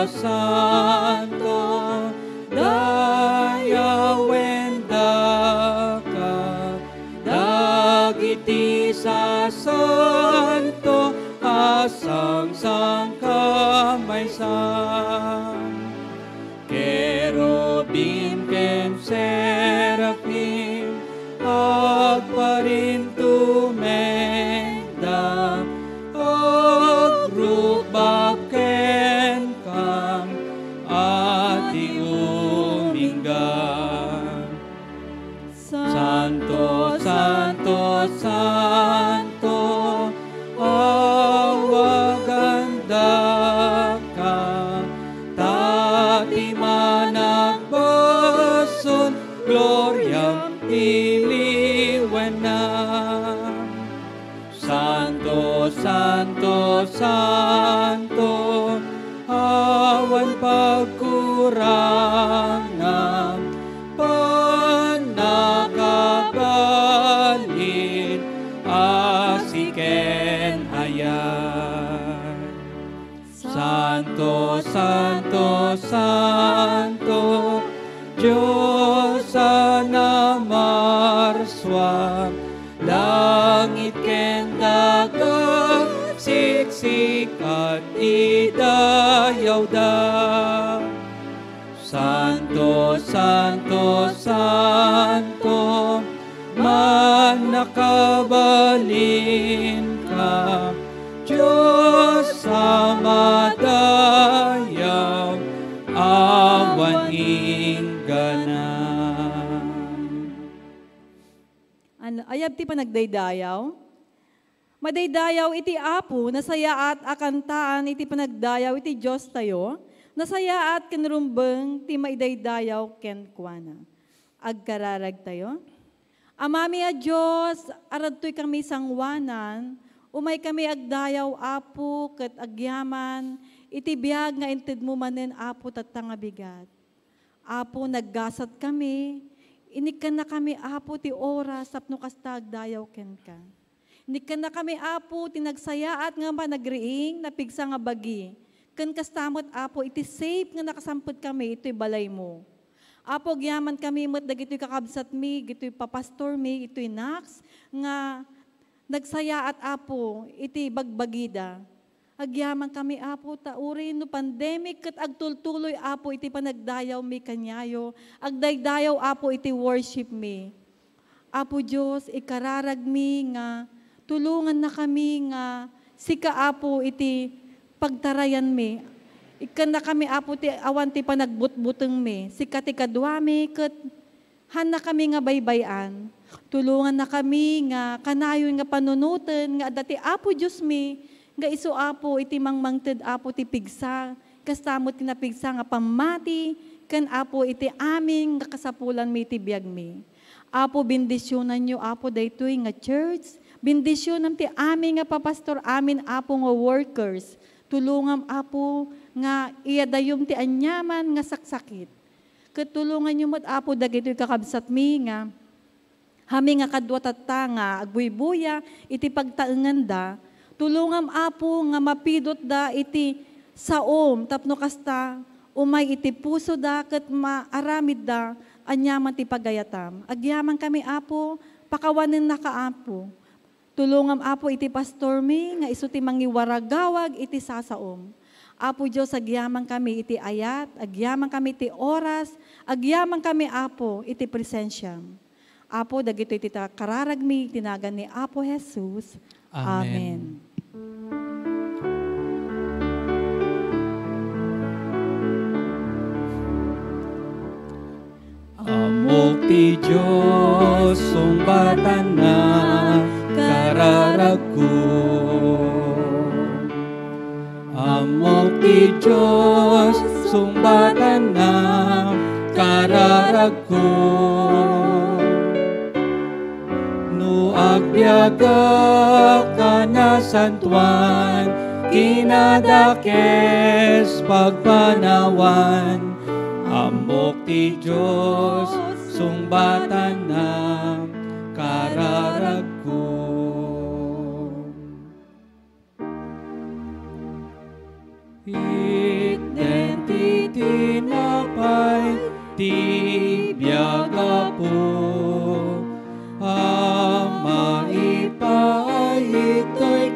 santo, dayawen daka, dagiti sa santo, asang sangkamaysan. Kerubim ken serafim, agparintumenda, agrubak ken kam, ati uminggan. Santo, Santo, Santo, awaganda ka, tati managbason, gloriam iliwanam. Santo, Santo, Santo, awan pagkurangan, panakabalin, asiken hayan. Santo, Santo, Santo, Diyos na marswam, langit ken dagat, siksikat idayaw da. Santo, Santo, Santo, manakabalin ka, Diyos sa madayaw, awan ingganan. Ayab ti panagdaydayaw. Madaydayaw iti apo, nasayaat akantaan iti panagdayaw iti Diyos tayo, nasayaat kenrumbeng ti maidaydayaw ken kuana. Agkararag tayo. Amami a Diyos, aradtoy kami sangwanan, umay kami agdayaw apo ket agyaman, iti biag nga inted mo manen apo tatanga bigat. Apo naggasat kami, inikan na kami apo ti oras tapno kasta agdayaw ken ka. Inikan na kami apo tinagsayaat nga ba nagriing napigsa nga bagi. Ken kastamot apo iti safe nga nakasamput kami ito'y balay mo. Apo gyaman kami met dagitoy kakabsat mi, gitoy papastor mi, ito'y naks nga nagsayaat apo iti bagbagida. Agyaman kami apo tauri no pandemic ket agtultuloy apo iti panagdayaw mi kanyayo, agdaydayaw apo iti worship mi. Apo Diyos, ikararag mi nga tulungan na kami nga sika apo iti pagtarayan mi. Ikan na kami apo ti awan ti panagbutbuteng mi. Sika ti kadwa mi ket han na kami nga baybayan. Tulungan na kami nga kanayon nga panunuten nga dati apo Diyos mi nga isu apo iti mangmangted apo ti pigsa. Kastamot ti napigsa nga pamati ken apo iti amin nga kasapulan mi iti biag mi. Apo bendisyonan nyo apo daytoy nga church. Bendisyonan ti amin nga papastor amin apo nga workers. Tulungam apo nga iyadayom ti anyaman nga saksakit. Ketulungan nyo mat apo dagitoy kakabsat mi nga hami nga kadwa tatta nga agbuybuya iti pagtaengan da. Tulungam apo nga mapidot da iti saom tapno kasta umay iti puso da ket maaramid da anyaman ti pagayatam. Agyaman kami apo pakawanen na kaapo. Tulungam apo iti pastor mi nga isu ti mangiwaragawag iti sasaom. Apo Diyos, agyaman kami iti ayat, agyaman kami iti oras, agyaman kami apo iti presensya. Apo dagito iti kararagmi tinagan ni Apo Jesus. Amen. Amok ti Diyos sumbatan na kararagko. Amok ti Diyos sumbatan na kararagko. No agbiaga ka na santuan, kinadakes pagpanawan. Amok ti Diyos sumbatan na kararagko. Iten tinapay, tibiyaga po. Ama ipay ito'y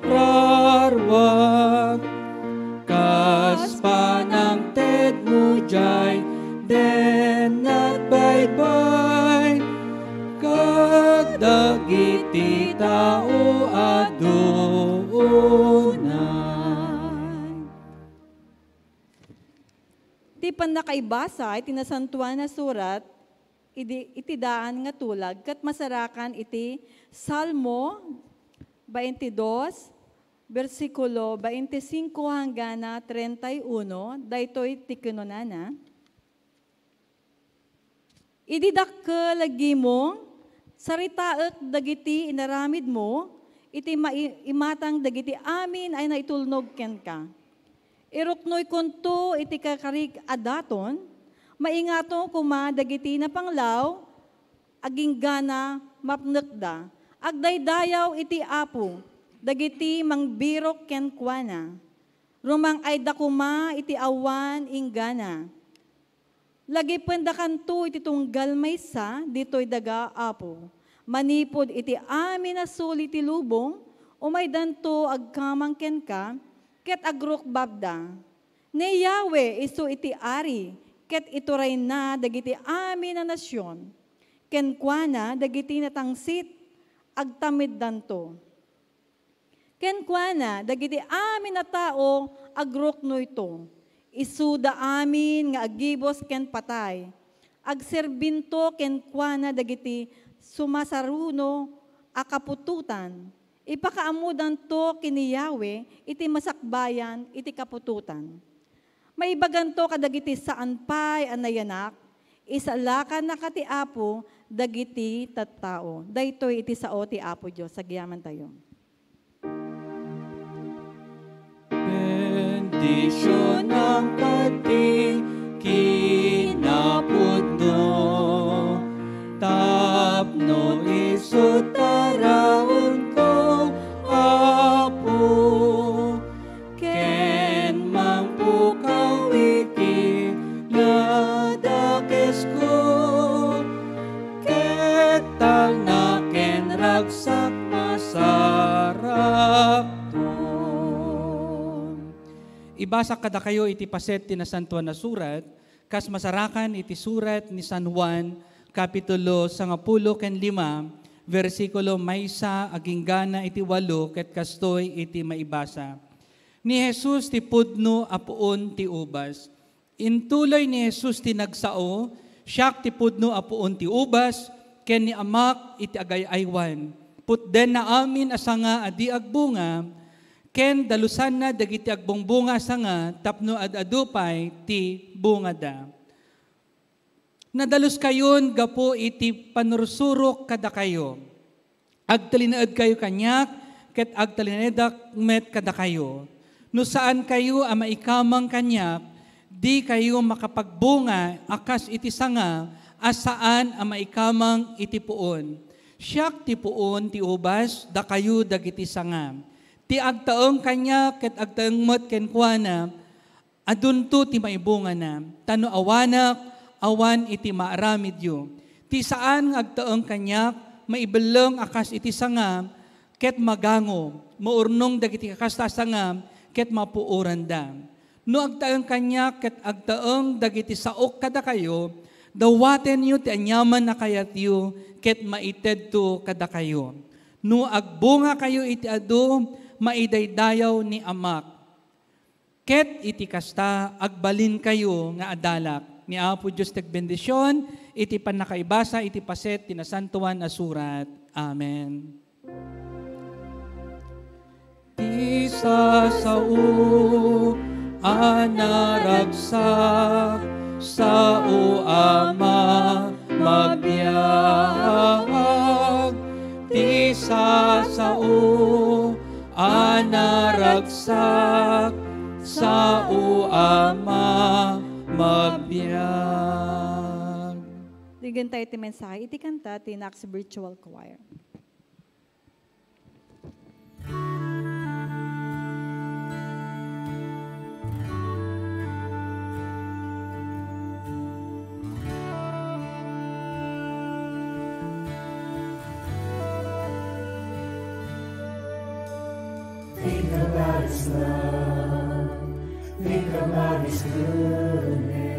kararwag, kas panang ted mo jay, den at baybay, kadagiti tao adunay. Ti pan nakaibasa, iti nasantuan na surat, iti daan nga tulag, kat masarakan iti Salmo 22, versikulo 25 hanggang na 31, daytoy ti kinunana. Idi dakkel lagi mo, saritaek dagiti inaramid mo, iti imatang dagiti amin ay naitulnog ken ka. Iruknoy kunto iti kakarig adaton, maingato kuma dagiti na panglaw, aging gana mapnekda, agdaydayaw iti apo, dagiti mangbirok ken kuana, rumang ay dakuma iti awan inggana. Lagi pendakanto iti tunggal maysa, dito'y daga apo, manipod iti amin na suli ti lubong, umay danto agkamang ken ka, ket agrok babda. Ne Yahweh isu iti ari, ket ituray na dagiti amin na nasyon, ken kuana dagiti natangsit, agtamid danto. Ken kuana dagiti amin na tao, agrokno ito, isuda amin nga agibos ken patay, agserbinto ken kuana dagiti sumasaruno akapututan, ipakaamudan to kini Yahweh, iti masakbayan, iti kapututan. Maibaganto kadagiti saan pay anayanak, isalakan na kati Apo, dagiti tattao. Daytoy iti sao ti Apo Diyos. Sagyaman tayo. Bendisyon ang kati kinapudno, tapno isutaraon ko, Apo, ken mangpukaw iti ladakes ko, ketang na ken ragsak masarap to. Ibasa kada kayo iti paset ti nasantuan na surat, kas masarakan iti surat ni San Juan, kapitulo 10 ken 5, versikulo maysa aging gana iti 8 ket kastoy iti maibasa. Ni Jesus ti pudno apuon ti ubas. Intuloy ni Jesus ti nagsao, siak ti pudno apuon ti ubas, ken ni amak iti agayaywan. Putden na amin asanga adi agbunga, ken dalusan na dagiti agbongbunga sanga, tapno adadupay ti bungada. Nadalus kayon gapo iti panursurok kada kayo. Agtalinaed kayo kanyak, ket agtalinaedak met kada kayo. No saan kayo ang maikamang kanyak, di kayo makapagbunga akas iti sanga, asaan ang maikamang iti puon. Siak ti puon ti ubas, da kayo dagiti sanga. Ti agtaong kanyak, ket agtaong met ken kuana, adunto ti maibunga na. Tano awanak, awan iti maaramid yu. Ti saan agtaong kanyak, maibeleng akas iti sanga, ket magango, maurnong dagiti kakasta sanga, ket mapuuran da. No agtaong kanyak, ket agtaong dagiti saok kada kayo, dawaten yu ti anyaman na kayat yu, ket maited to kada kayo. No agbunga kayo iti adu, maidaydayaw ni amak. Ket iti kasta, agbalin kayo nga adalak. Ni Apo Diyos tagbendisyon, iti panakaibasa, iti paset, tinasantuan na surat. Amen. Ti sao anaragsak, sao ama magbiag. Ti sao anaragsak, sao ama magbiag. Digan tayo iti mensahe, iti kanta, ti Nax Virtual Choir. His love. Think about His goodness.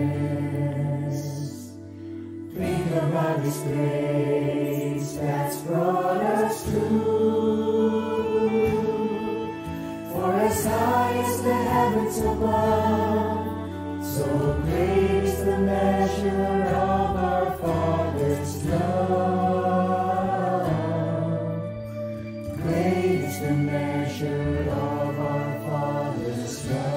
Think about His grace that's brought us through. For as high as the heavens above, so great is the measure of our Father's love. Great is the measure of our Father's love.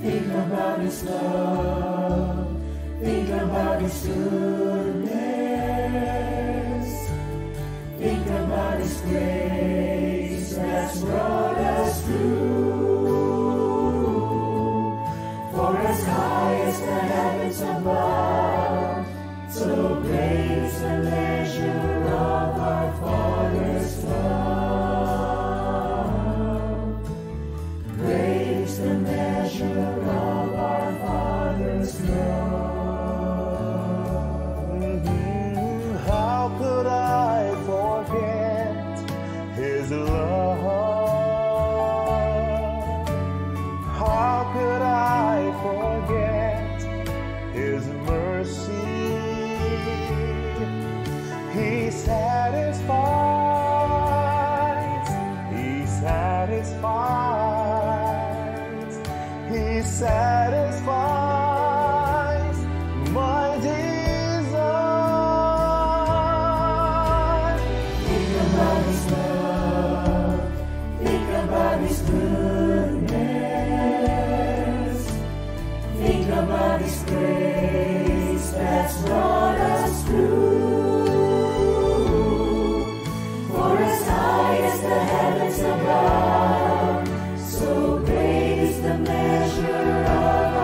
Think about His love. Think about His goodness. Think about His grace that's brought us through. For as high as the heavens above, so great is the measure of our Father's love. Great is the measure of our Father's love. How could I forget His love? How could I forget His mercy? He satisfies, He satisfies, He satisfies my desire. Think about His love. Think about His goodness. Think about His grace that's brought us through. For as high as the heavens above, so great is the measure of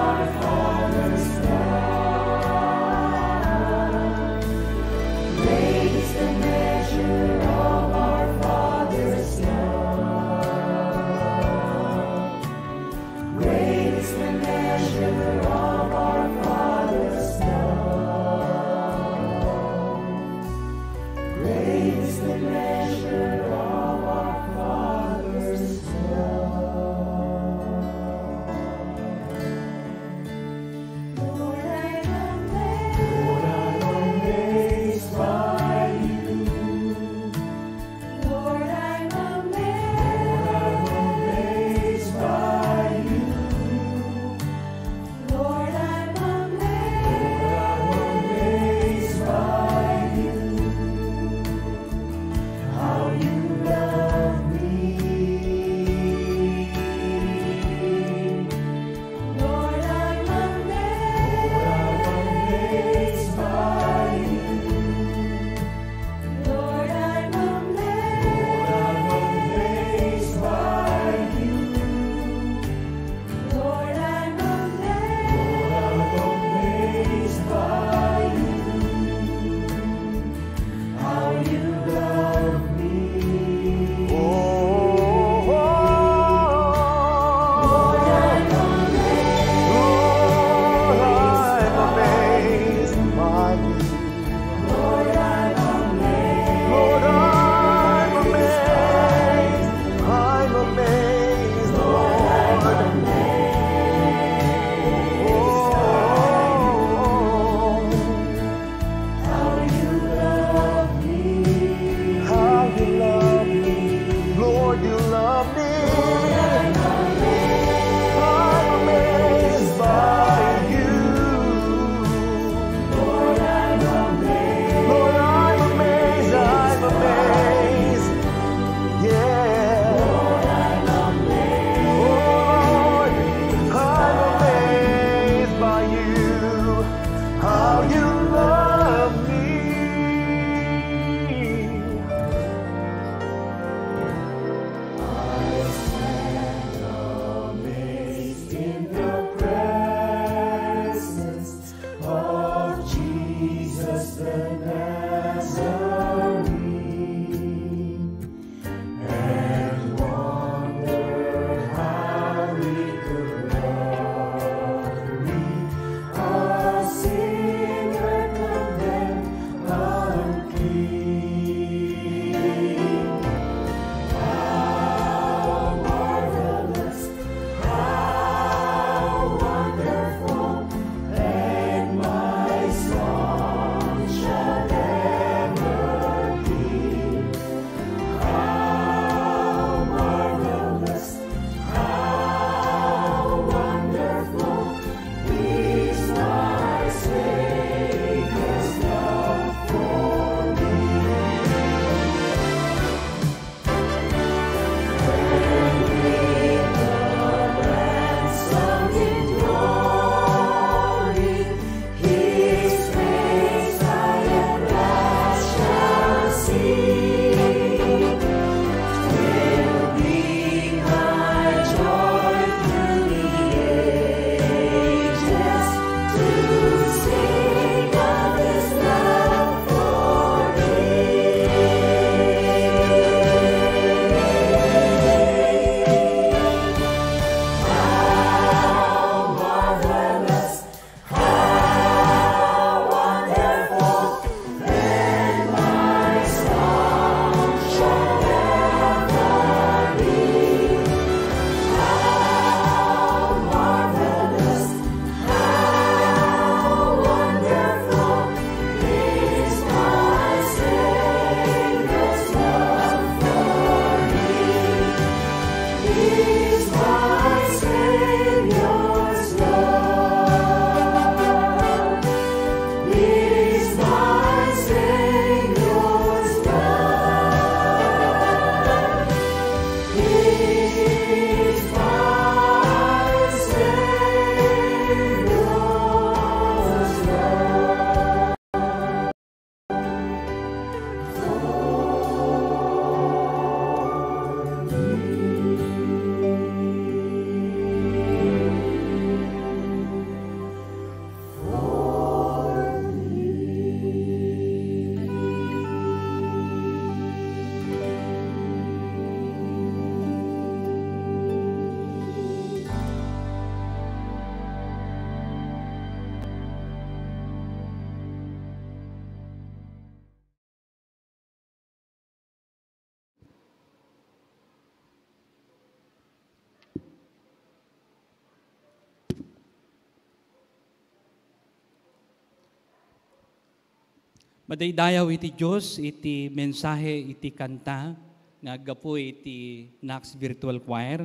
Madaydayaw iti Diyos, iti mensahe, iti kanta, nga gapo iti Nax Virtual Choir.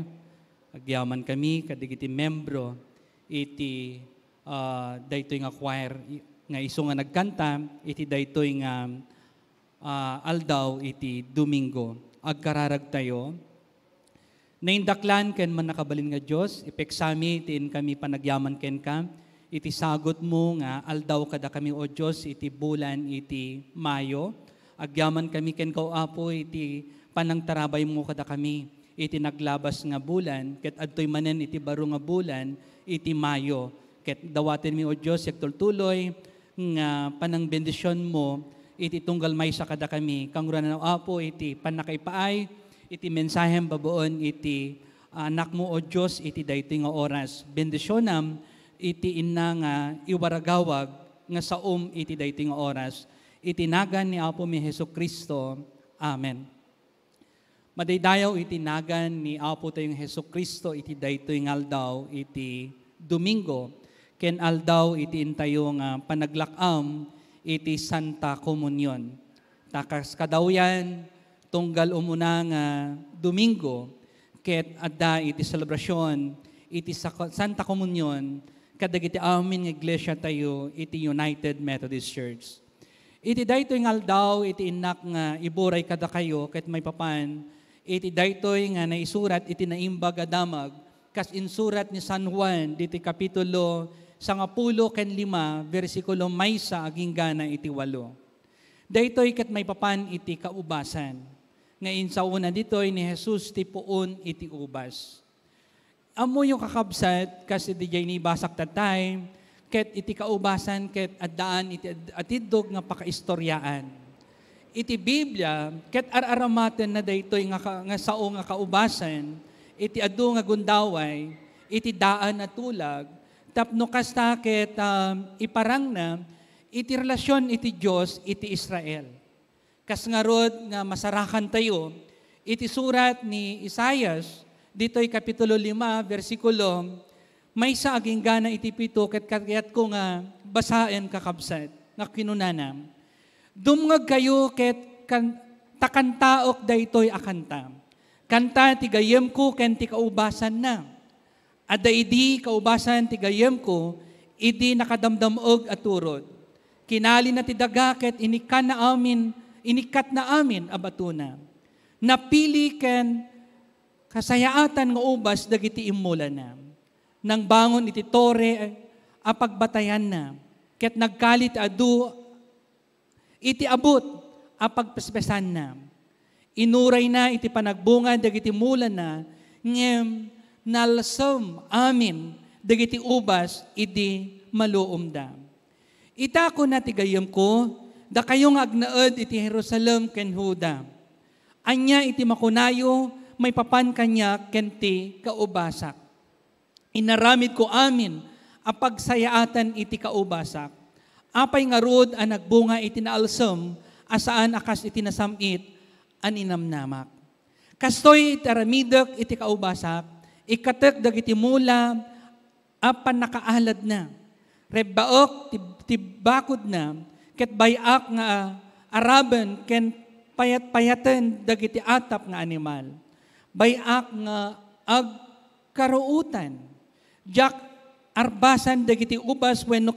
Agyaman kami, kadigiti membro, iti daytoy nga choir, nga iso nga nagkanta, iti daytoy nga aldaw, iti Domingo. Agkararag tayo. Naindaklan ken man nakabalin nga Diyos, ipeksami itiin kami panagyaman ken ka, iti sagot mo nga aldaw kada kami o Diyos iti bulan iti Mayo. Agyaman kami ken kao Apo iti panangtarabay mo kada kami iti naglabas nga bulan ket adtoy manen iti baro nga bulan iti Mayo. Ket dawaten mi o Diyos yak tultuloy nga panang bendisyon mo iti tunggal maysa kada kami. Kanguranan o Apo iti panakaipaay iti mensahem baboon iti anak mo o Diyos iti daytoy nga oras. Bendisyonam iti inna nga iwaragawag nga saom iti daytoy nga oras. Itinagan ni Apo mi Hesukristo. Amen. Madaydayaw itinagan ni Apo tayong Hesukristo iti daytoy nga aldaw iti Domingo. Ken aldaw iti intayo nga panaglakam iti Santa Komunyon. Takas kadawyan tunggal umuna nga Domingo ket adda iti selebrasyon iti Santa Komunyon kadagiti amin nga iglesia tayo iti United Methodist Church. Iti daytoy nga aldaw iti inak nga iburay kada kayo ket may papan iti daytoy nga naisurat iti naimbag a damag kas insurat ni San Juan diti kapitulo 10 ken 5 bersikulo maysa aging gana iti 8. Daytoy ket may papan iti kaubasan. Ngayon sa una ditoy ni Jesus ti puon iti ubas. Amo yung kakabsat kasi di jay ni basak tatay, ket iti kaubasan ket addaan iti atidog nga pakaistoryaan. Iti Biblia ket araramaten na daytoy nga sao nga kaubasan, iti adu nga gundaway, iti daan na tulag, tapno kasta ket iparang na iti relasyon iti Dios iti Israel. Kas nga rod nga masarakan tayo, iti surat ni Isaias, dito'y kapitulo 5, versikulo, may sa aging gana iti 7, ket ko nga basaen kakabsat, nga kinunanam. Dumngag kayo ket takantaok daytoy akanta. Kanta ti gayem ko ken ti kaubasan na. Adda idi kaubasan ti gayem ko, idi nakadamdamog at turod. Kinali na ti daga ket inikat na amin abatuna. Napili ken kasayaatan nga ubas dagiti immula na. Nang bangon iti tore apagbatayan na. Ket nagkalit adu iti abot apagpespesan na. Inuray na iti panagbunga dagiti mula na ngem nalsam amin dagiti ubas iti maluomda. Itako na ti gayem ko da kayong agnaed iti Jerusalem ken Huda. Anya iti makunayo may papan kanya kenti kaubasak. Inaramid ko amin apagsayaatan iti kaubasak. Apay nga rod ang nagbunga iti naalsem asaan akas iti nasamit an inamnamak. Kastoy iti aramidek iti kaubasak, ikatek dagiti mula apan nakaalad na. Rebbaok ti bakod na, ket bayak nga araben ken payat-payaten dagiti atap nga animal. Bayak nga agkaruutan. Jak arbasan dagiti ubas wenno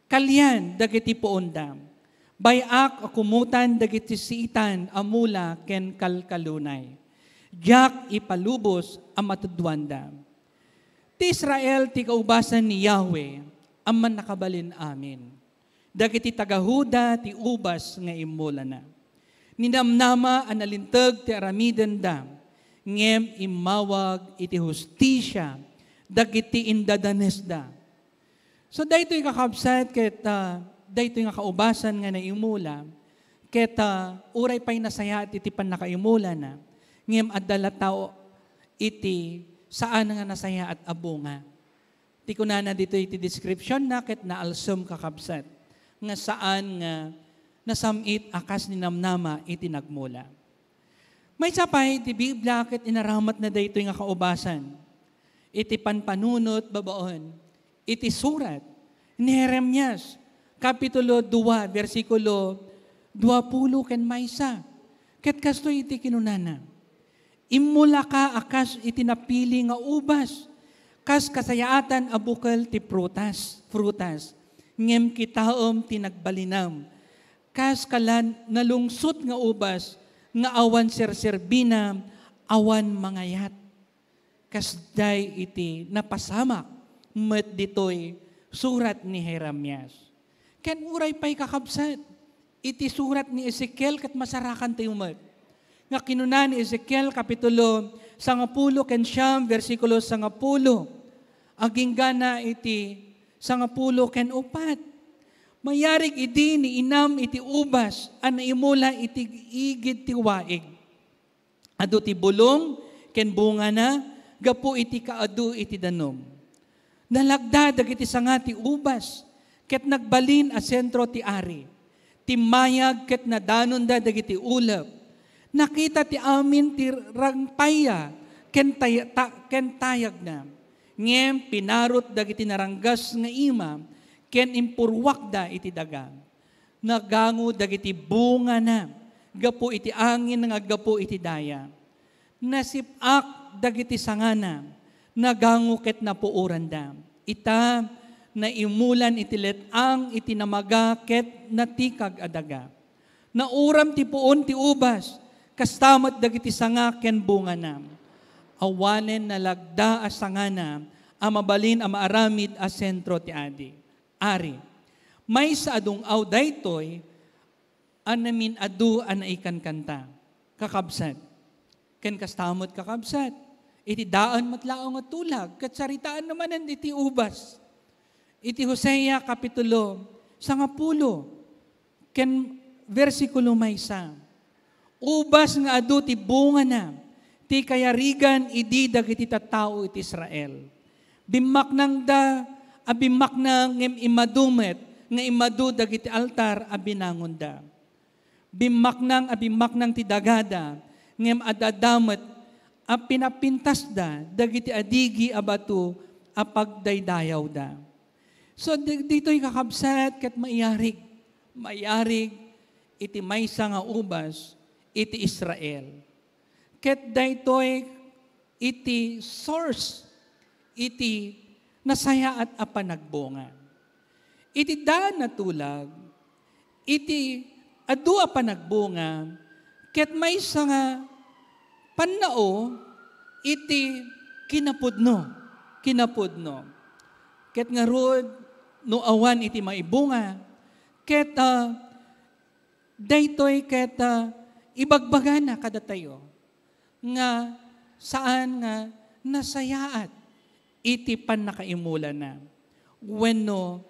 kalyan dagiti poondam. Bayak akumutan dagiti siitan amula ken kalkalunay. Jak ipalubos ang matudwanda. Ti Israel ti kaubasan ni Yahweh amman nakabalin amin. Dagiti tagahuda ti ubas nga imula na. Ninamnama ang nalintag ti aramiden da, ngem imawag iti hustisya, dagiti indadanes da. So daytoy kakabsat ket daytoy nga kaubasan nga naimula, ket uray pay nasayat iti panakaimula na, ngem addala tao iti saan nga nasaya at abunga. Ti kunana dito iti description na ket naalsem kakabsat, nga saan nga nasamit akas ni namnama iti nagmula. May sapay iti Biblia ket inaramat na daytoy nga kaubasan. Iti panpanunot babaon, iti surat ni Jeremias Kapitulo 2, versikulo 20 ken maysa. Ket kasto iti kinunana. Immula ka akas iti napili nga ubas. Kas kasayaatan abukal ti frutas. Ngem kitaom ti nagbalinam. Kas kalan nalungsot nga ubas, nga awan serserbina, awan mangayat. Kas day iti napasamak, met ditoy surat ni Jeremias. Ken uray pa'y kakabsat, iti surat ni Ezekiel kat masarakan tayo met. Nga kinuna ni Ezekiel, kapitulo 10 ken siyam, versikulo 10, aging gana iti 10 ken 4. Mayarig idi ni inam iti ubas, an imula iti igid ti waig. Adu ti bulong, ken bunga na, gapu iti kaadu iti danom. Nalagda dagiti sanga ti ubas, ket nagbalin a sentro ti ari. Ti mayag ket nadanon da dagiti ulap. Nakita ti amin ti rangpaya, ken tayag na. Ngem pinarot dagiti naranggas nga ima, ken impurwak da iti daga. Nagango dagiti bunga na, gapu iti angin nga gapu iti daya. Nasipak dagiti sangana, nagango ket napuuran da. Ita na imulan iti letang iti namaga ket natikag adaga. Nauram ti puon ti ubas, kastamat dagiti sanga ken bunga na. Awanen na lagda a sangana, amabalin a maaramid a sentro ti adi. Ari, may sa adong aw daytoy, anamin adu anaikan kanta, kakabsat. Ken kastamot kakabsat, iti daan matlaong at tulag, katsaritaan naman iti ubas. Iti Hosea kapitulo 10, ken versikulo maysa. Ubas nga adu ti bunga na, ti kayarigan idi dagiti tattao iti Israel. Bimak nang da, abimak na ngem imadumet, nga imadu dagiti altar abinangon da. Bimak nang ti dagada, ngem adadamet, a pinapintas da, dagiti adigi abatu, apagdaydayaw da. So dito'y kakabsat, ket mayarig, iti maysa nga ubas, iti Israel. Ket daytoy iti source, iti nasaya at apanagbunga. Iti daan na tulag, iti adu apanagbunga, ket may nga panao, iti kinapudno. Ket nga rod, no awan iti maibunga, ket daytoy ket ibagbagana kada tayo, nga saan nga nasayaat, iti pan nakaimula na. Wenno,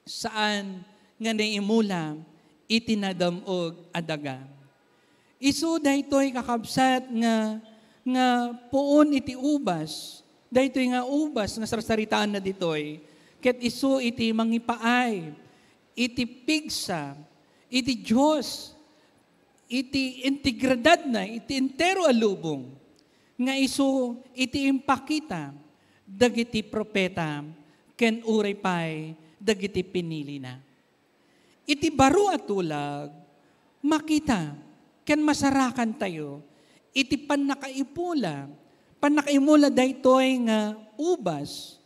saan nga naimula, iti nadamog adaga. Isu daytoy kakabsat nga puon iti ubas, daytoy nga ubas nga sarsaritaan na ditoy, ket isu iti mangipaay, iti pigsa, iti Diyos, iti integridad na, iti entero alubong, nga isu iti impakita, dagiti propeta, ken uray pay, dagiti pinili na. Iti baro at tulag, makita, ken masarakan tayo, iti panakaimula daytoy nga ubas,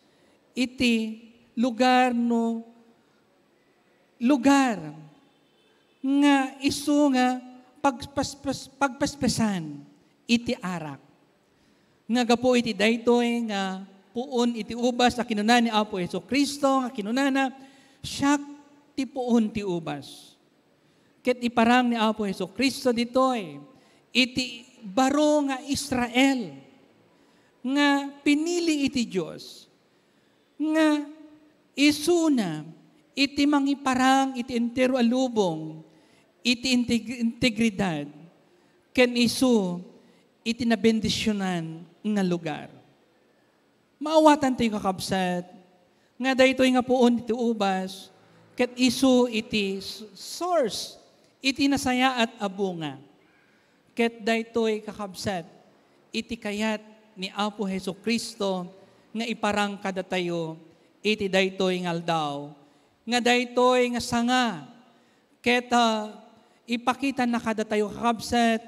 iti lugar nga isu nga pagpaspasan, iti arak. Nga gapo iti daytoy nga puon iti ubas na kinuna ni Apo Jesucristo, nga kinuna na siya ti puon ti ubas. Ket iparang ni Apo Jesucristo ditoy, iti baro nga Israel, nga pinili iti Diyos, nga isuna, iti mangiparang, iti entero alubong, iti integridad, ken isu, iti nabendisyonan nga lugar. Maawatan tayo kakabsat, nga daytoy nga puon iti ubas, ket isu iti source, iti nasaya at abunga. Ket daytoy kakabsat, iti kayat ni Apo Jesucristo, nga iparang kada tayo, iti daytoy nga aldaw, nga daytoy nga sanga, ket ipakita na kada tayo kakabsat,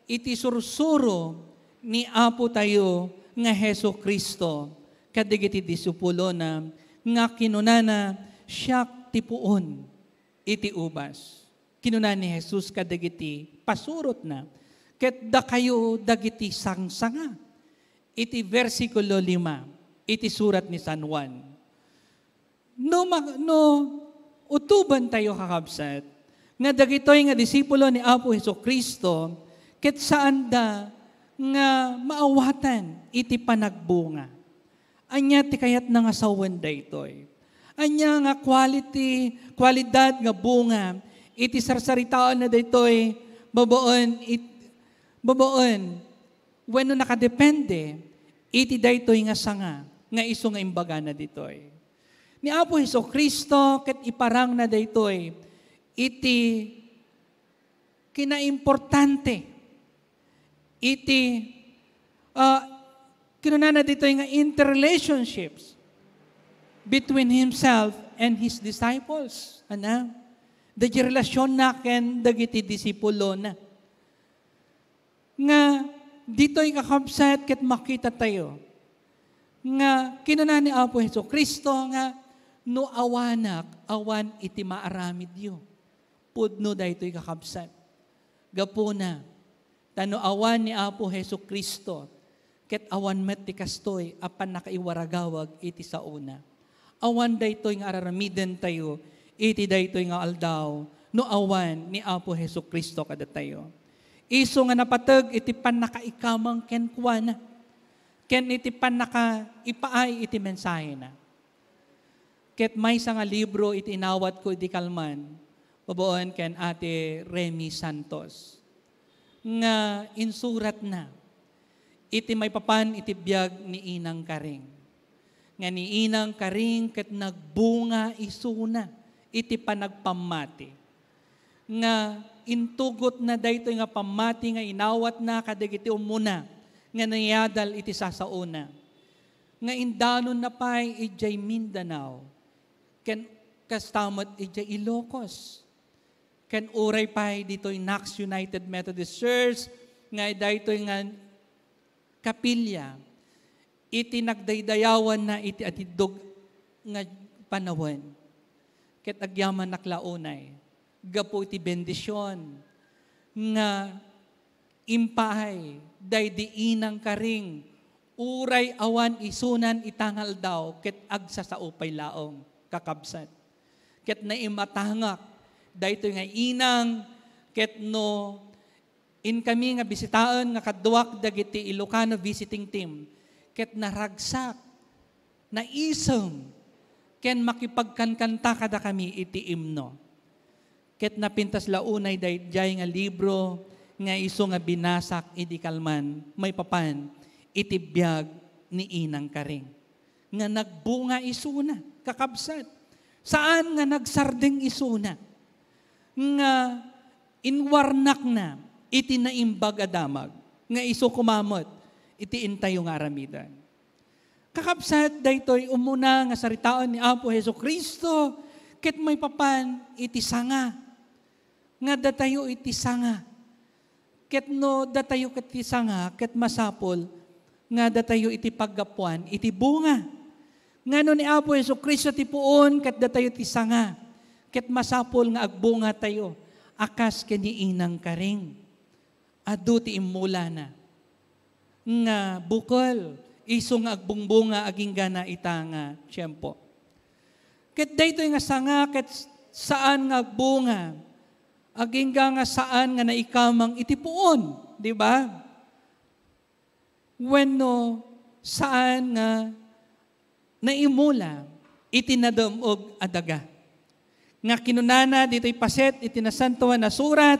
iti sursuro ni Apo tayo nga Heso Kristo, kadigiti disipulo na, nga kinunana siya tipuon iti ubas. Kinunan ni Jesus kadigiti pasurot na, ket da kayo dagiti sangsanga. Iti versikulo 5, iti surat ni San Juan. No utuban tayo kakabsat, nga dagitoy nga disipulo ni Apo Hesukristo, ket saan da nga maawatan iti panagbunga. Anya ti kayat na nga sawan daytoy. Anya nga kwalidad nga bunga, iti sarsaritaan na daytoy, babaon, when nakadepende, iti daytoy nga sanga, nga iso nga imbaga na ditoy. Ni Apo Hesukristo, ket iparang na daytoy, iti kinaimportante, iti kinunana ditoy nga interrelationships between Himself and His disciples. Ana? Dagi relasyon na ken dagiti disipulo na. Nga dito'y kakabsat ket makita tayo. Nga kinuna ni Apo Hesukristo nga no awanak, awan iti maaramid yo. Pudno dayto'y kakabsat. Gapuna, tano awan ni Apo Hesukristo, ket awan met ti kastoy, apan nakaiwaragawag iti sauna. Awan daytoy nga araramiden tayo, iti daytoy nga aldaw, no awan ni Apo Hesukristo kada tayo. Iso nga napatag, iti pan nakaikamang ken kuana, ken iti pan nakaipaay iti mensahe na. Ket may nga libro iti inawat ko iti kalman, babaon ken Ate Remy Santos, nga insurat na, iti may papan iti biyag ni Inang Karing. Nga ni Inang Karing ket nagbunga isuna, iti panagpamati. Nga intugot na dayto nga pamati nga inawat na kadagiti umuna, nga nayadal iti sasauna. Nga indanon na pa'y ijay Mindanao, ken kastamot ijay Ilocos, ken uray pa'y dito'y Knox United Methodist Church, nga dayto'y nga kapilya, iti nagdaydayawan na iti atidog nga panawan. Ket agyaman naklaunay, gapo iti bendisyon, nga impahay, daydi Inang Karing, uray awan isunan itangal daw, ket agsa sa upay laong kakabsat. Ket naimatangak, dayto nga inang, ket no, in kami nga bisitaan, nga kaduak dagiti Ilocano visiting team, ket naragsak, naisem, ken makipagkankanta kada kami iti imno. Ket napintas launay dayjay nga libro, nga iso nga binasak iti kalman, may papan, iti biyag ni Inang Karing. Nga nagbunga isuna, kakabsat. Saan nga nagsarding isuna? Nga inwarnak na, iti naimbag adamag, nga iso kumamot, iti intayo nga aramidan. Kakabsat, daytoy umuna nga saritaan ni Apo Hesukristo, ket may papan, iti sanga. Nga datayo iti sanga. Ket no datayo ket iti sanga, ket masapol, nga datayo iti paggapuan, iti bunga. Nga no ni Apo Hesukristo ti puon, ket datayo iti sanga, ket masapol nga agbunga tayo, akas ken ni Inang Karing. Adu ti imula na. Nga bukol, iso nga agbungbunga aging gana ita nga tiyempo. Ket daytoy nga sanga, ket saan nga agbunga, aging nga saan nga naikamang iti puon, di ba? Wenno saan nga naimula, iti nadamog adaga. Nga kinunana, dito'y paset, iti nasantuan na surat,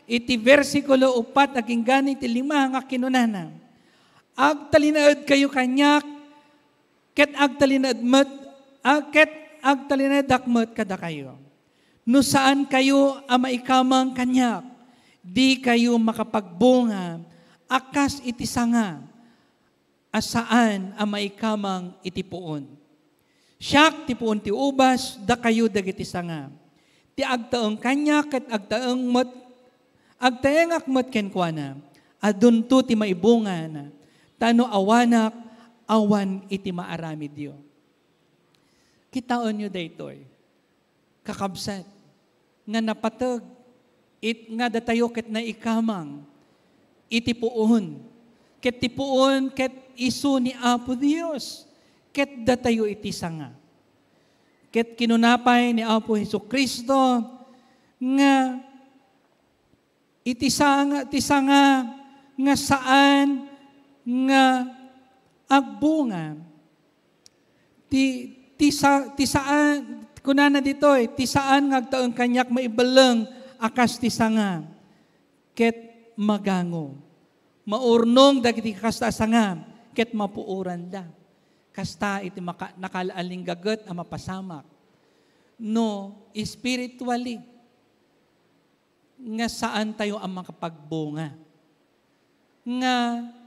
iti versikulo 4, aging gani iti 5, nga kinunana. Agtalinaed kayo kanyak, ket agtalinadakmet kada kayo. No saan kayo amaikamang kanyak, di kayo makapagbunga, akas iti sanga, asaan amaikamang iti puon. Siyak ti puon ti ubas, da kayo dagiti sanga. Ti agtaeng kanya ket agtaeng akmat kenkwana. Adun to ti maibunga na. Tano awanak, awan iti maarami Diyo. Kitaon nyo daytoy. Kakabsat. Nga napatag. Nga datayo ket na ikamang. Iti puon. Ket ti puon ket isu ni Apo Dios. Ket datayo iti sanga. Ket kinunapay ni Apo Hesukristo nga iti sanga nga saan nga agbunga. Ti saan kunana ditoy ti saan nga agtaeng kanyak maibaleng akas ti sanga. Ket magango. Maurnong dagiti kasta sanga ket mapuuran da. Kasta iti nakalaaling gaget a mapasamak. No, spiritually, nga saan tayo ang makapagbunga. Nga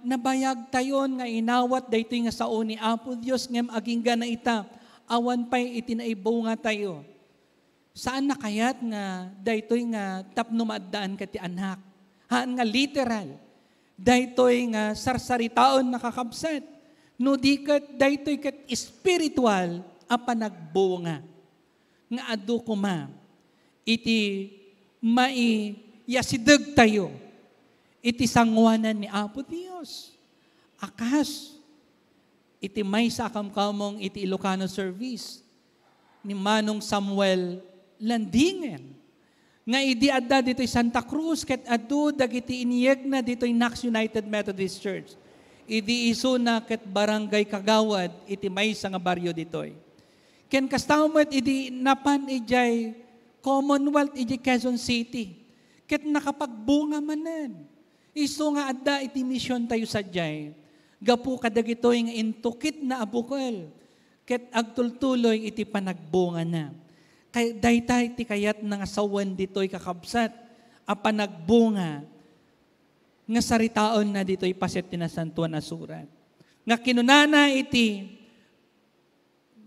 nabayag tayon nga inawat daytoy nga sao ni Apo Dios ngem aging gana ita awan pay iti naibunga tayo. Saan na kayat nga daytoy nga tapno maaddaan ket ti anak. Haan nga literal. Daytoy nga sarsaritaon nakakabsat. No di ket daytoy ket spiritual a panagbunga. Nga adu kuma iti yasideg tayo. Iti sangwanan ni Apo Dios. Akas iti may sa akamkamong iti Ilocano service ni Manong Samuel Landingen. Nga idi adda dito'y Santa Cruz ket adu dagiti iniyeg na dito'y Knox United Methodist Church. Idi iso na ket barangay Kagawad iti maysa nga baryo ditoy. Ken kastamot idi napan ijay Commonwealth iti Quezon City. Ket nakapagbunga manen. Iso nga adda iti mission tayo sadyay. Gapu kadagitoy nga intukit na abukol. Ket agtultuloy iti panagbunga na. Kay daytay iti kayat nga sawan ditoy kakabsat a panagbunga nga saritaon na dito'y paset tinasantuan na surat. Nga kinunana iti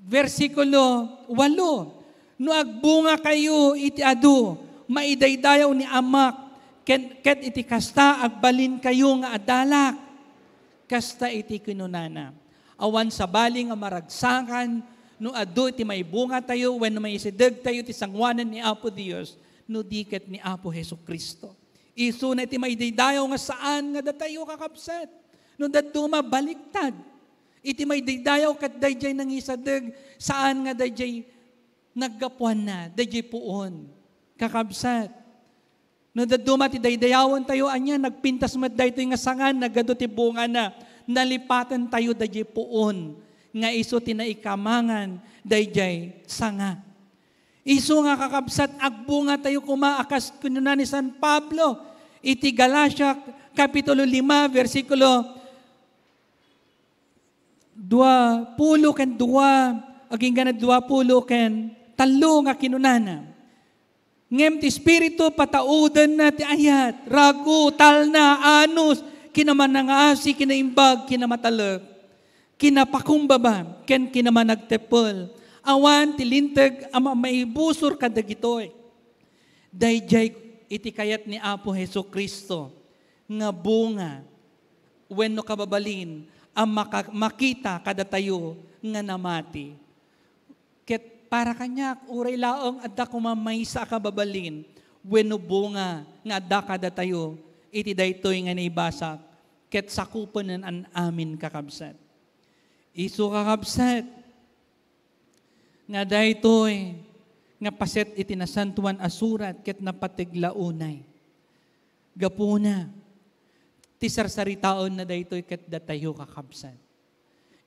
versikulo 8, no agbunga kayo iti adu, maidaydayaw ni amak, ket iti kasta agbalin kayo nga adalak, kasta iti kinunana. Awan sa baling nga maragsakan, no adu iti may bunga tayo, when may isideg tayo iti sangwanan ni Apo Dios, no diket ni Apo Hesukristo. Isu na iti maidaydayaw nga saan nga datayo kakabsat. No daduma baliktad. Iti maidaydayaw kat dayjay nang isadeg saan nga dayjay naggapuan na, dayjay puon. Kakabsat. No daduma ti daydayawan tayo anya, nagpintas mat daytoy nga sangan, nagado ti bunga na, nalipatan tayo dayjay puon. Nga isu tinaikamangan dayjay sanga. Isu nga kakabsat, agbunga tayo kumaakas kununa ni San Pablo. Iti Galacia, Kapitulo 5, versikulo 20 ken 2, aging ganad 20 ken 3 nga kinunana. Ngem ti Espiritu pataudan na ti ayat, ragu, talna, anus, kinamanangasi, kinaimbag, kinamatalag, kinapakumbaba, ken kinamanagtepol. Awan tilinteg ama maibusor kadagitoy. Dayjay iti kayat ni Apo Hesukristo nga bunga wenno kababalin ang makita kada tayo nga namati. Ket para kanyak uray laong adda kumamay sa kababalin wenno bunga nga adda kada tayo iti daytoy nga naibasak ket sakupanen an amin kakabsat. Isu kakabsat nga daytoy nga paset iti nasantuan asurat ket napatiglaunay. Gapuna, ti sarsaritaon na daytoy ket datayo kakabsat.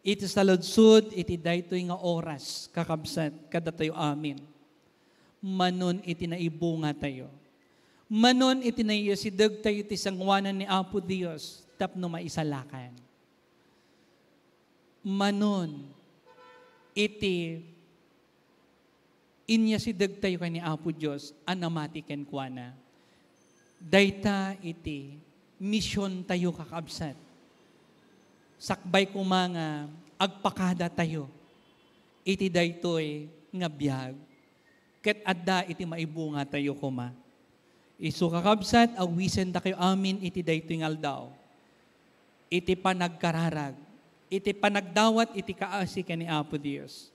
Iti saludsud iti daytoy nga oras kakabsat kadatayo amin. Manon iti naibunga tayo. Manon iti naiyasideg tayo ti sangwanan ni Apo Dios tapno maisalakan. Manon iti inya si tayo kay ni Apo Diyos, anamati ken kuana. Dayta iti, mission tayo kakabsat. Sakbay kumanga, agpakada tayo. iti daytoy nga biyag. Ket adda iti maibunga tayo kuma. Isu kakabsat, awisen da kayo amin iti daytoy nga aldaw. Iti panagkararag. Iti panagdawat, iti kaasi ka ni Apo Diyos.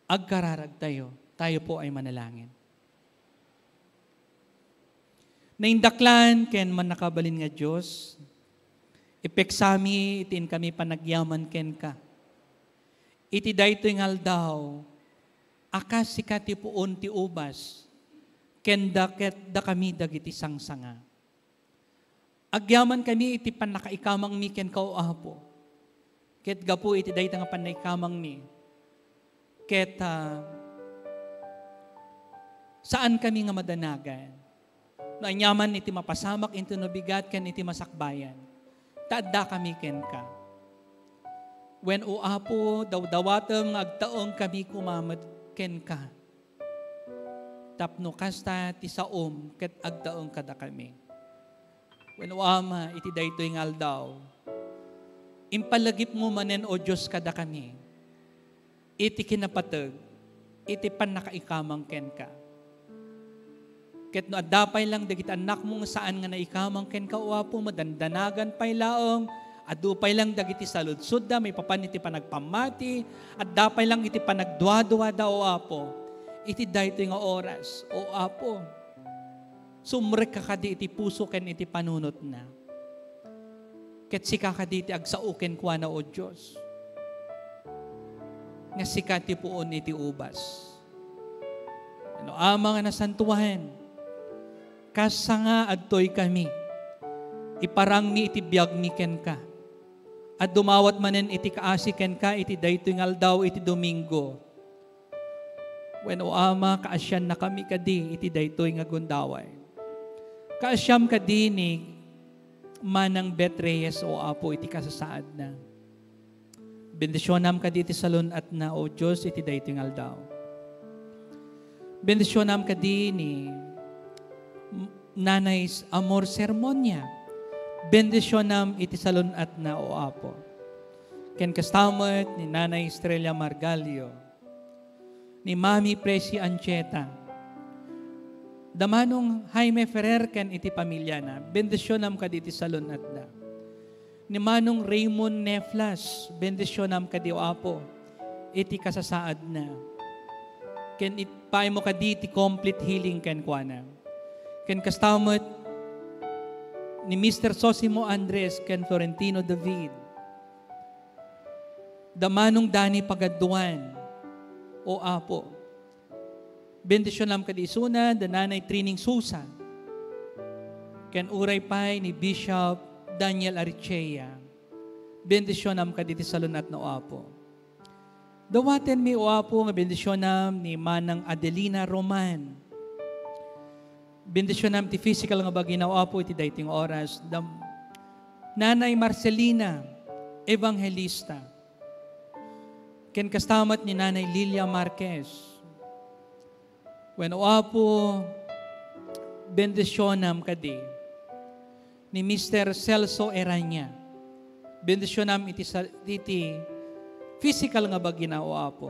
Agkararag tayo. Tayo po ay manalangin. Naindaklan, ken man nakabalin nga Diyos, ipeksami, itin kami panagyaman ken ka. Iti daytoy nga aldaw, akas sika ti puon ti ubas, ken ket da kami dagiti sangsanga. Agyaman kami iti panakaikamang mi ken kao Apo. Ket gapu iti dayta nga panaikamang mi. Ket saan kami nga madanagan? No anyaman iti mapasamak into nabigat ken iti masakbayan. Taadda kami ken ka. When o Apo dawdawatem nga agtaong kami kumamat ken ka. Tapno kasta ti saom ket agtaong kada kami. When o Ama iti daytoy nga aldaw, impalagip mo manen o Diyos kada kami. Iti kinapateg, iti panakaikamang ken ka. Ket no adapay lang dagiti anak mo nga saan nga naikamang ken ka o Apo, madandanagan pay laong, adupay lang dagiti saludsud da, may papan iti panagpamati, adapay lang iti panagduwa-duwa da o Apo. Iti daytoy nga oras, o Apo, sumrek ka kadi iti puso ken iti panunot na. Ket sika kadi iti agsauken kwa na o Diyos. Nga sika ti puon iti ubas. Ano Ama nga nasantuhan, kasa nga adtoy kami, iparang mi iti biyag mi ken ka. At dumawat manen iti kaasi ken ka, iti daytoy nga aldaw iti Domingo. When o Ama, kaasyan na kami kadi, iti daytoy nga gundaway. Kaasyam kadi ni Manang Betreyes o Apo, iti kasasaad na. Bendisyonam kadi iti salon at na o Diyos, iti daytoy nga aldaw. Bendisyonam kadi ni Nanay Amor Sermonia. Bendisyonam iti salon at na o Apo. Ken kastamot ni Nanay Estrella Margalio, ni Mami Presi Ancheta, damanong Jaime Ferrer ken iti pamilya na, bendisyonam kadi iti salon at na. Ni Manong Raymond Neflas, bendisyonam kadi o Apo, iti kasasaad na. Ken itpay mo kadi iti complete healing ken kuana. Ken kastamot ni Mr. Sosimo Andres ken Florentino David, damanong Dani Pagaduan, o Apo, bendisyonam kadi isuna, da Nanay Trining Susan, ken uray pay ni Bishop Daniel Arichea, bendisyonam kadi ti salunat na o Apo. Dawaten mi o Apo nga bendisyonam ni Manang Adelina Roman, bendisyonam ti physical nga bagina o Apo iti dayting oras. Nanay Marcelina Evangelista, ken kastamat ni Nanay Lilia Marquez. When o Apo, bendisyonam kadi ni Mr. Celso Eranya, bendisyonam iti physical nga bagina o Apo.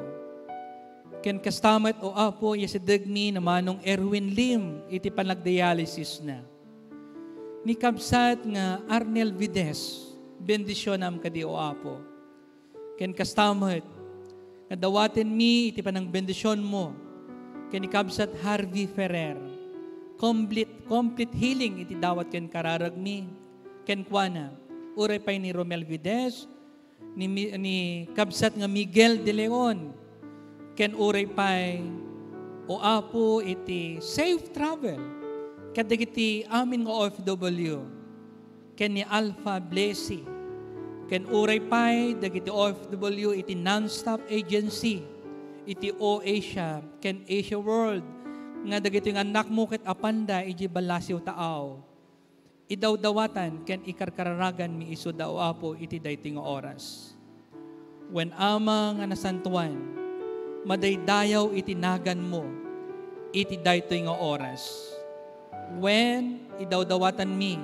Ken kastamat o Apo, yasideg mi na Manong Erwin Lim, iti panagdialysis na. Ni kabsat nga Arnel Vides, bendisyonam kadi o Apo. Ken kastamat, nga dawaten mi iti panang bendisyon mo, ken ni kabsat Harvey Ferrer, complete healing iti dawat ken kararag mi, ken kuana, uray pay ni Romel Vides, ni kabsat nga Miguel De Leon, ken uray pay o Apo iti safe travel, kadagiti amin nga OFW, ken ni Alpha Blessy, ken uray pay dagiti OFW iti non-stop agency, iti O-Asia, ken Asia World, nga dagiti nga anak mo ket apanda, iti balasiw taaw. Idawdawatan, ken ikarkararagan mi iso da o Apo, iti dayting oras. When Ama nga nasantuan, madaydayaw iti nagan mo, iti daytoy nga oras. When idawdawatan mi,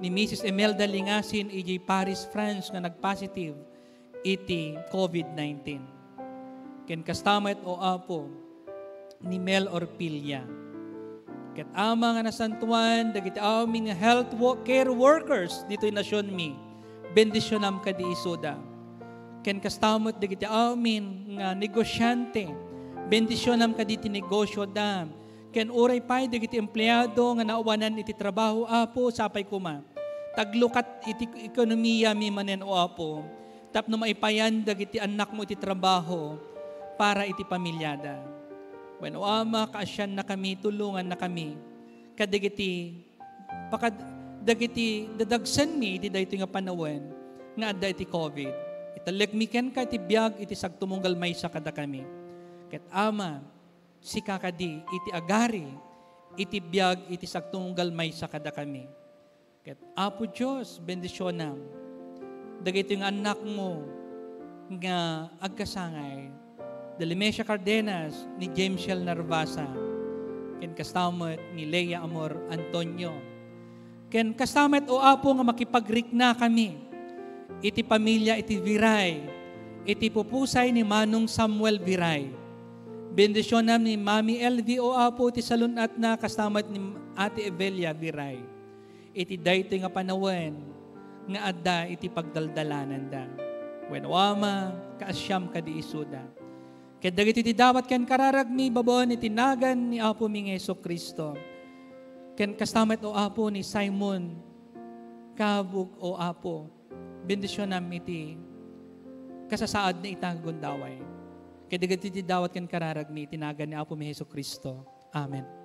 ni Mrs. Imelda Lingasin, iti Paris, France, nga nagpositive, iti COVID-19. ken kastamet o Apo, ni Mel Orpilla. Ket ama nga nasantuan, dagiti amin nga care workers dito'y nasyon mi, bendisyonam kadi isuda. Ken kastamot dagiti amin nga negosyante, bendisyonam kaditi negosyo dam. Ken uray pay dagiti empleyado nga nauwanan iti trabaho Apo, sapay kuma. Taglukat iti ekonomiya mi manen o Apo, tapno maipayan dagiti anak mo iti trabaho para iti pamilyada. When o Ama, kaasyan na kami, tulungan na kami, kadagiti dadagsan mi iti daytoy nga panawen nga adda iti COVID. Italek mi ken ka iti biag iti sagtumunggal maysa kada kami. Ket Ama, si kakadi iti agari iti biag iti sagtumunggal maysa kada kami. Ket Apo Diyos, bendisyonam. Dagito yung anak mo nga agkasangay. Dalimesia Cardenas ni James Shell Narvasa. Ken kastamot ni Lea Amor Antonio. Ken kastamot o Apo nga makipagrikna kami. Iti pamilya iti Viray. Iti pupusay ni Manong Samuel Viray. Bendisyonam ni Mami LV o Apo iti salunat na kastamot ni Ate Evelia Viray. Iti daytoy nga panawen nga adda iti pagdaldalanan da. When Ama, kaasyam kadi isuda. Ket dagiti iti dawat ken kararagmi babon iti nagan ni Apo mi nga Jesucristo. Ken kastamet o Apo ni Simon Kabug o Apo. Bendisyonam iti kasasaad na itagon daway. Ket dagiti iti dawat ken kararagmi iti nagan ni Apo mi Jesucristo. Amen.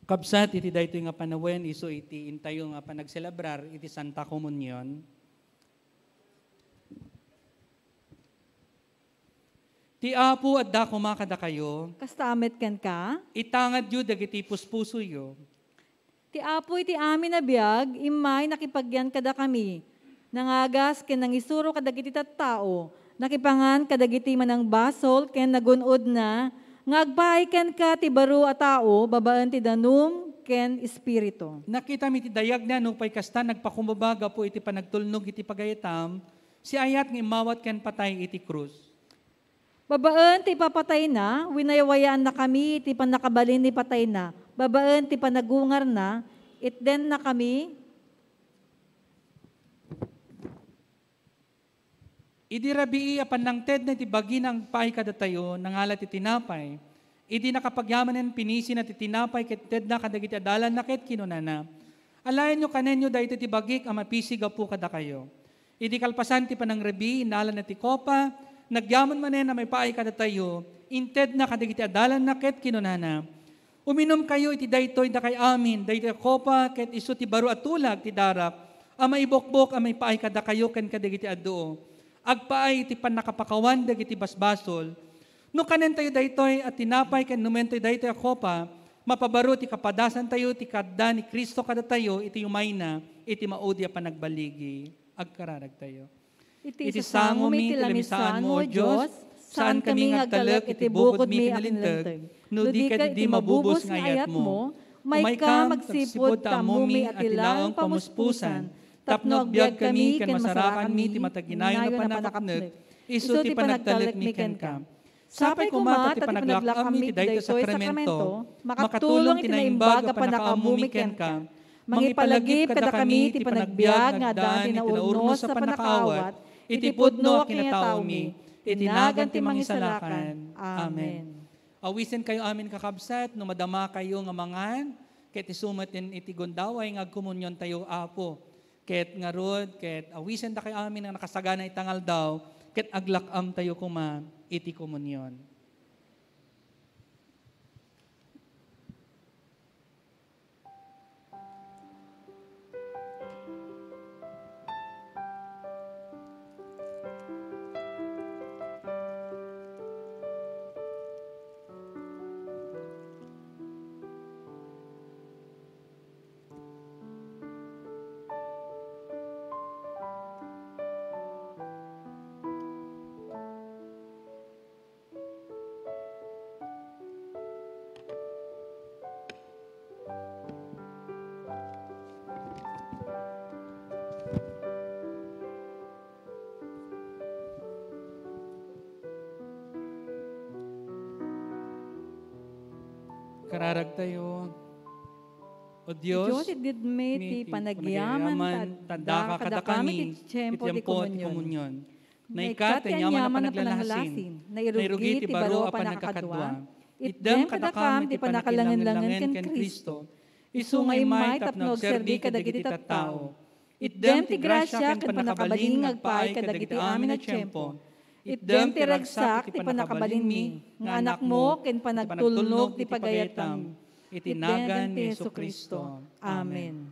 Kapsat iti daytoy nga panawen iso iti intayo nga panagselebrar iti Santa Comunion. Ti Apo adda kumakada kayo, Kastamet ken ka, itangad yu dagiti puspuso yu. ti Apo iti amin na biag, imay nakipagyan kada kami. Nangagas ken nangisuro kadagiti tattao, nakipangan kadagiti manang basol ken nagunod na, ngagbahay ken ka ti baro a tao, babaan ti danum ken espiritu. Nakita mi ti dayag na no pay kasta nagpakumbabaga po iti panagtulnog iti pagayatam, si ayat nga imawat ken patay iti krus. Babaan ti papatay na, winayawayaan na kami, ti panakabalin ni patay na. Babaan ti panagungar na, itden na kami. Idi rabii apan nang ted na ti bagi ng paay kadatayo, nangalat iti tinapay. Idi nakapagyamanen pinisi na ti tinapay ket ted na kadagiti adalan na ket kinunana. Alayan nyo kanenyo dahito ti bagik ang mapisig apu kada kayo. Idi kalpasan ti panang rabii, inalan na ti kopa, nagyaman manen na may paay kadatayo, inted na kadagiti adalan na ket kinunana. Uminom kayo iti daytoy da kay amin, daytoy kopa ket isu ti baro at tulag ti darak, amay bokbok amay paay kada kayo ken kadagiti adoo. Agpaay iti panakapakawan dagiti basbasol. No kanen tayo daytoy at tinapay ken numentoy daytoy a kopa, mapabaro ti kapadasan tayo ti kadda ni Kristo kada tayo iti umay na iti maudi a panagbaligi. Agkararag tayo. Iti sango mi ti lamisaan mo, Diyos, saan kami ngagtalek iti bukod mi akinlenteg. No di ka di mabubos ng ayat mo, may ka magsipod tamo mi at ilaang pamuspusan, tapno agbyag kami ken masarakan mi ti mataginayon na panakapnek, isu ti panagtalek mi ken ka. Sapay kumata ti panaglakam mi ti dayto sakramento, makatulong ti naimbag a panakaamumi ken ka. Mangipalagip kada kami ti panagbiag nga daan ti naurnos sa panakaawat, iti pudno a kinataw mi, iti nagan ti mangisalakan. Amen. Awisen kayo amin kakabsat, no madama kayo nga mangan, ket isumatin iti gondaway nga komunyon tayo Apo. Ket ngarod, ket awisen da kayo amin nga nakasagana itangal daw, ket aglakam tayo kuma iti komunyon. Kararag tayo. O Diyos, Diyos, it made ti panagyaman, tanda ka kada kami, tiyempo ti komunyon. komunyon. Na Naikat, ikat, anyaman na panaglalasin, nairugi ti baro a panagkakadwa. Itdem kadakam ti panakalangan-langan ken Kristo. Isungay may tapnog serbi kadagiti tattao. Itdem ti grasya ken panakabalin ngagpaay kadagiti amin a tiyempo. Itdem ti ragsak ti panakabalin mi, nga anak mo ken panagtulnog ti pagayatam. Itinagan ni Jesucristo. Amen.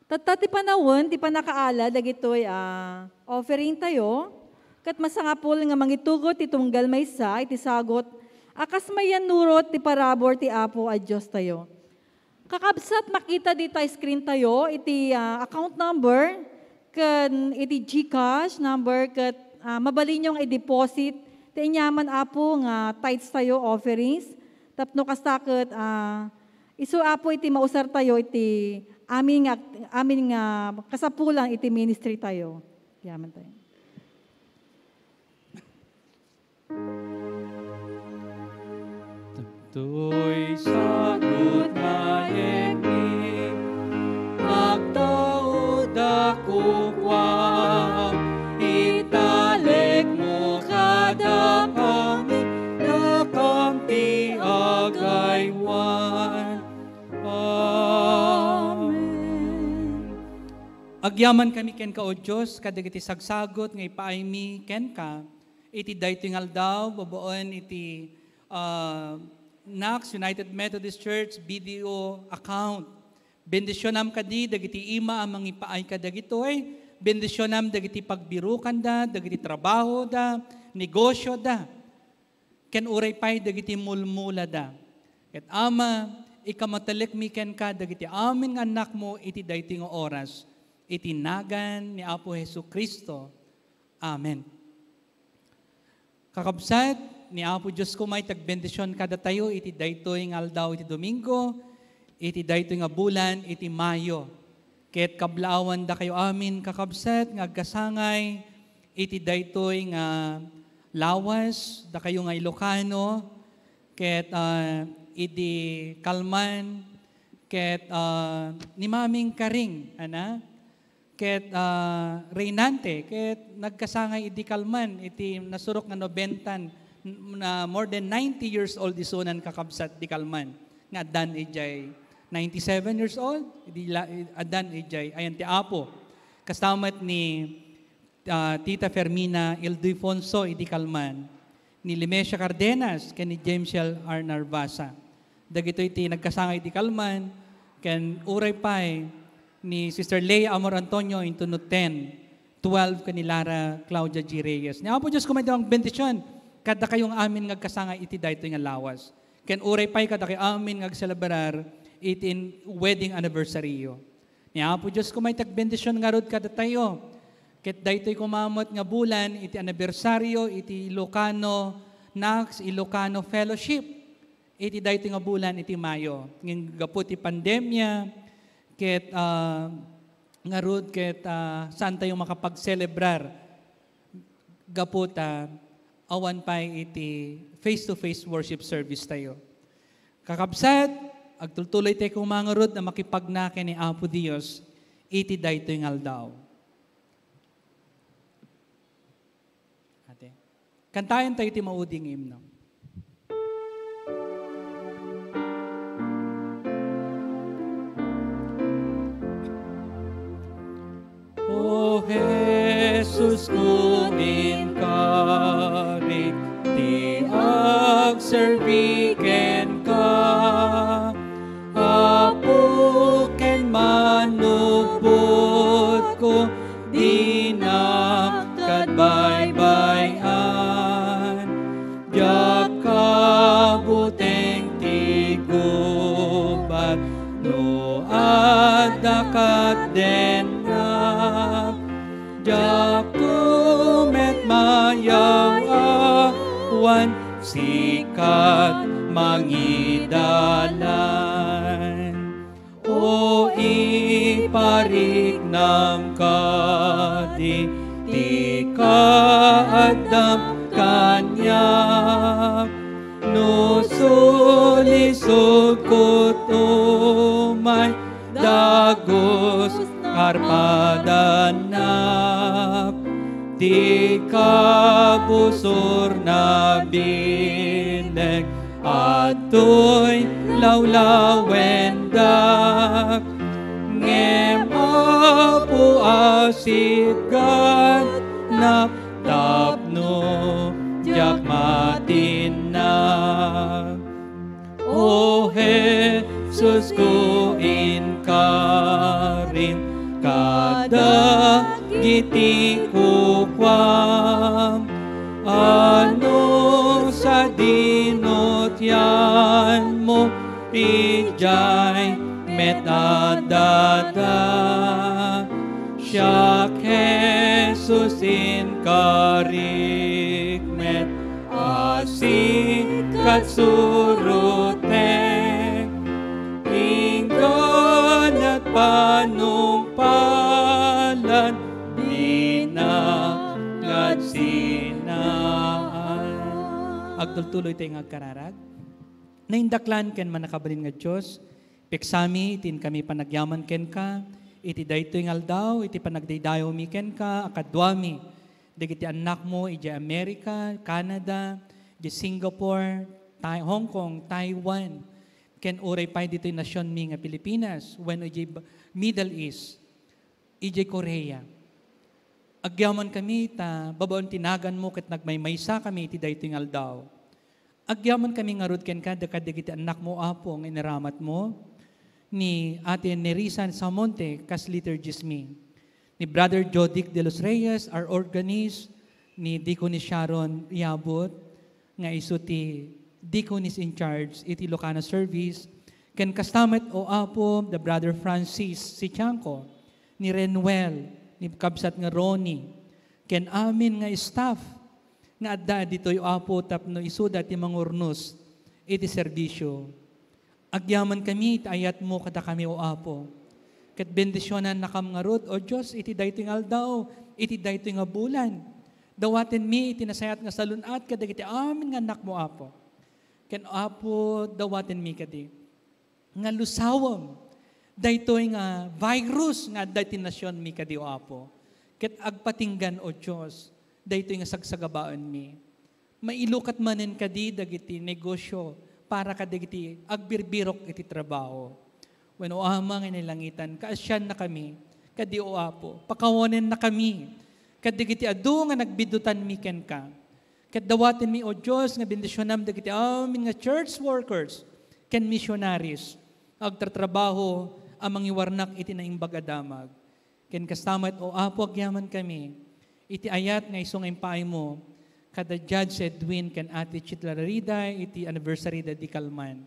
Tata ti panawon, ti panakaala, dagitoy offering tayo, kat masangapol nga mangitugot ti tunggal maysa, iti sagot, akas mayan nurot ti parabor ti Apo a Diyos tayo. Kakabsat makita dito screen tayo, iti account number, kan iti GCash number, kat mabalin yung i-deposit, ti inyaman Apo nga tithes tayo, offerings, tapno kastakot, iso Apo iti mausar tayo, iti amin nga kasapulan iti ministry tayo. Yaman tayo. To'y sagot maegni, magtaod ako kwam, italik mo kada kami, nakam ti agaywan. Agyaman kami ken ka o Diyos, kadagiti sagsagot nga ipaaymi ken ka, iti daytoy nga aldaw, babaon iti NACS, United Methodist Church, BDO account. Bendisyonam kadi, dagiti ima amang ipaay ka dagitoy, bendisyonam dagiti pagbirukan da, dagiti trabaho da, negosyo da, ken uray pay dagiti mulmula da. Ket ama, ikamatalik mi ken ka, dagiti amin nga anak mo, iti daytoy nga oras, itinagan ni Apo Jesucristo. Amen. Kakabsat, ni Apo Diyos ko may tagbendisyon kada tayo, iti daytoy nga aldaw iti Domingo, iti daytoy nga bulan, iti Mayo. Ket kablaawan da kayo amin kakabsat, nga agkasangay, iti daytoy nga lawas, da kayo nga Ilocano, ket iti Kalman, ket ni Maming Karing, ket Reynante, ket nagkasangay iti Kalman, iti nasurok nga 90, na more than 90 years old isunan kakabsat di Kalman. Nga adan ijay 97 years old, adan ijay ayan ti Apo. Kastamat ni Tita Fermina Ildefonso iti Kalman, ni Limesia Cardenas, ken ni James L. R. Narvasa. Dagito iti nagkasangay iti Kalman, ken uray pay ni Sister Leia Amor Antonio into 10, 12 ken ni Lara Claudia G. Reyes. Ni Apo Diyos kumaitawang bendisyon, kada kayong amin ngagkasangay iti daytoy nga lawas. Ken uray pay kada kayo amin ngagselebrar iti wedding anniversary. Ni Apo Diyos kumaitag bendisyon nga rod kada tayo. Ket daytoy kumamot nga bulan iti anibersaryo iti Ilocano NACS Ilocano Fellowship. Iti daytoy nga bulan iti Mayo. Ngin gapu ti pandemya ket nga rod ket saan tayo makapagselebrar gapu ta awan pay iti face-to-face worship service tayo. Kakabsat, agtultuloy tayo kung mga rod na makipagnake ni Apo Dios, iti daytoy nga aldaw. Ate, kantayan tayo iti mauding himno. O Jesus, kumin kari, ti agserbiken ka, Apo ken manupod ko, di nakadbaybayan, diyak kabuteng ti gubat, no adakat den Jakumet mayaw awan sikat mangidalan. O iparignam ka di kaadam kanyak, no sulisod ko tumay, dagos karpadanak, di kabusor na binek, ato'y lawlawendak, ngem apu asigan, naptapno, jak matinak. O Jesus ko inkarim, kada giti ko kwam, ano sa dinotyan mo, ijay metadada. Siya Jesus inkarik met, asikat surute, inggan at panumpalan, dinagad sinaan. Agtultuloy tayo ngagkararag. Naindaklan ken manakabalin nga Diyos, piksami itin kami panagyaman ken ka, iti daytoy nga aldaw, iti panagdaydayo mi ken ka, akadwami, digiti anak mo, iti Amerika, Canada, iti Singapore, Hong Kong, Taiwan, ken uray pay dito'y nasyon mi nga Pilipinas, when iti Middle East, iti Korea. Agyaman kami, babaon tinagan mo, ket nagmaymaysa kami, iti daytoy nga aldaw. Agyaman kami nga rod ken ka, digiti anak mo, apo, ang inaramat mo, ni Ate Nerisan Samonte, kas liturgis mi, ni Brother Jodic de los Reyes, our organist, ni Deaconess Sharon Iabot, nga iso ti Deaconess in charge, iti Ilocana service, ken kastamet o apo, the Brother Francis Sichanco, ni Renuel, ni Kabsat nga Ronnie, ken amin nga staff, nga adda dito'y apo tapno isuda ti mangurnos, iti serbisyo. Agyaman kami, ayat mo kada kami o apo. Ket bendisyonan na kam nga rod, o Diyos, iti daytoy nga aldaw, iti daytoy nga bulan. Dawaten mi, iti nasayat nga salunat, kada iti amin nga anak mo apo. Ken apo, dawaten mi kadi. Nga lusawam, daytoy nga virus nga daytoy nasyon mi kadi o apo. Ket agpatinggan o Diyos, daytoy nga sagsagabaan mi. Mailukat manen kadi, dagiti negosyo, para kadagiti agbirbirok iti trabaho. When o amang inilangitan, kaasyan na kami, kadi o apo, pakawanen na kami, kadagiti adu nga nagbidutan mi ken ka. Kadawaten mi o Diyos nga bendisyonam dagiti amin nga church workers, ken missionaries, agtatrabaho amang iwarnak iti naimbag adamag. Ken kastamat o apo agyaman kami, iti ayat nga isong impay mo, kada Judge Edwin ken Ate Chitla Rida, iti anniversary da di Kalman.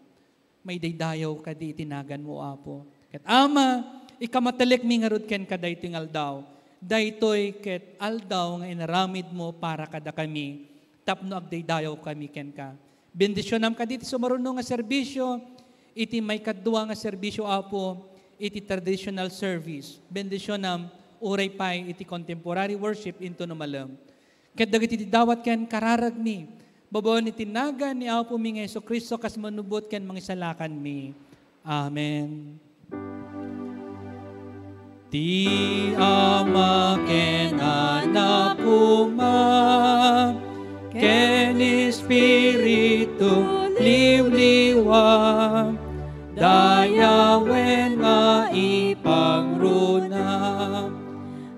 May daydayaw kadi itinagan mo apo. Ket ama, ikamatalik mi nga rod ken kada iti aldaw. Daytoy ket aldaw nga inaramid mo para kada kami. Tapno agdaydayaw kami ken ka. Bendisyonam kadi iti sumarunong nga serbisyo, iti may kadwa nga serbisyo apo, iti traditional service. Bendisyonam uray pay iti contemporary worship into numalam. Ket dagiti dawat ken kararag mi, babawon iti nagan ni Apo mi nga Jesucristo kas manubot ken mangisalakan mi. Amen. Ti Ama ken Anak Uma, ken Espiritu liwliwa, dayawen nga ipangruna,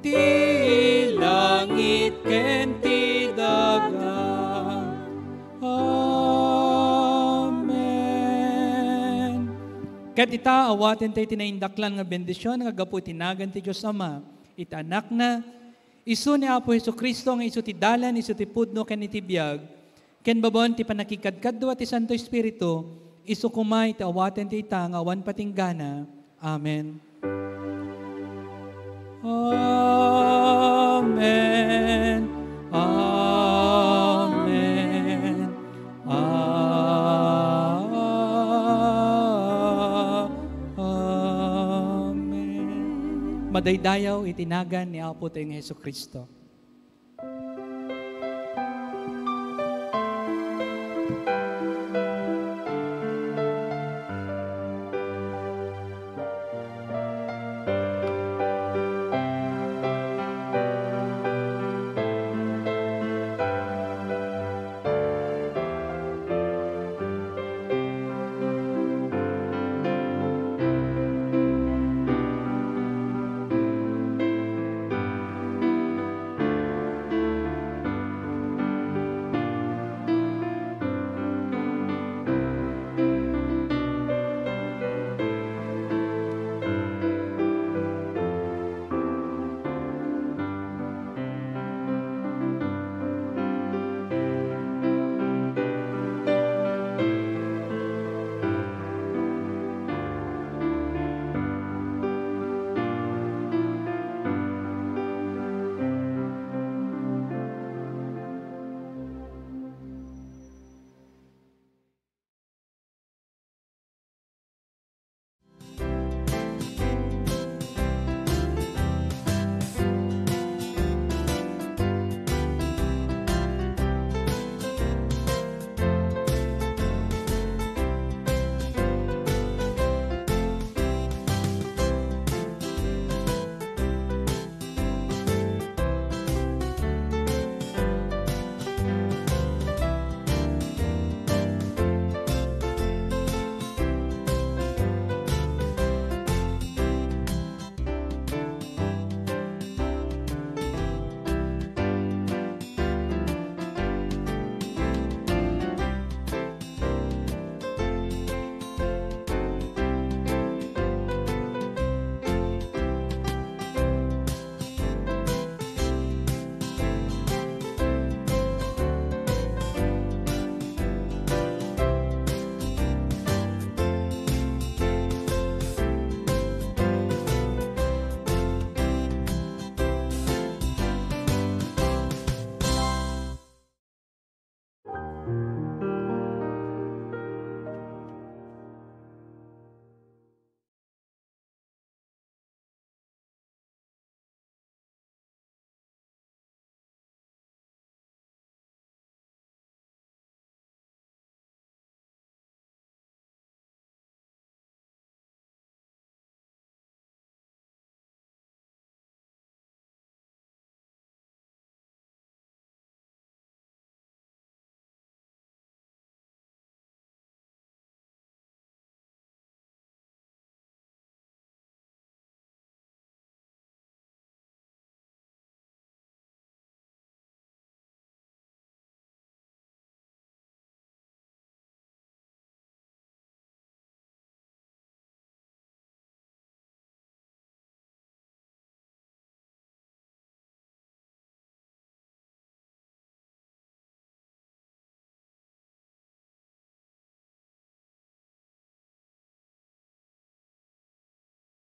ti langit ken ti daga. Amen. Ket ita awaten tayo tinaindaklan nga bendisyon nga gapu tinagan ti Diyos Ama, ita anak na, isu ni Apo Jesucristo nga isu ti dalan, isu ti pudno ken iti biag, ken babon ti panakikadkadwa ti Santo Espiritu, isu kumay ti awaten ti ita nga awan patinggana. Amen. Amen. Amen. Amen. Madaydayaw itinagan ni Apo tayong Jesucristo.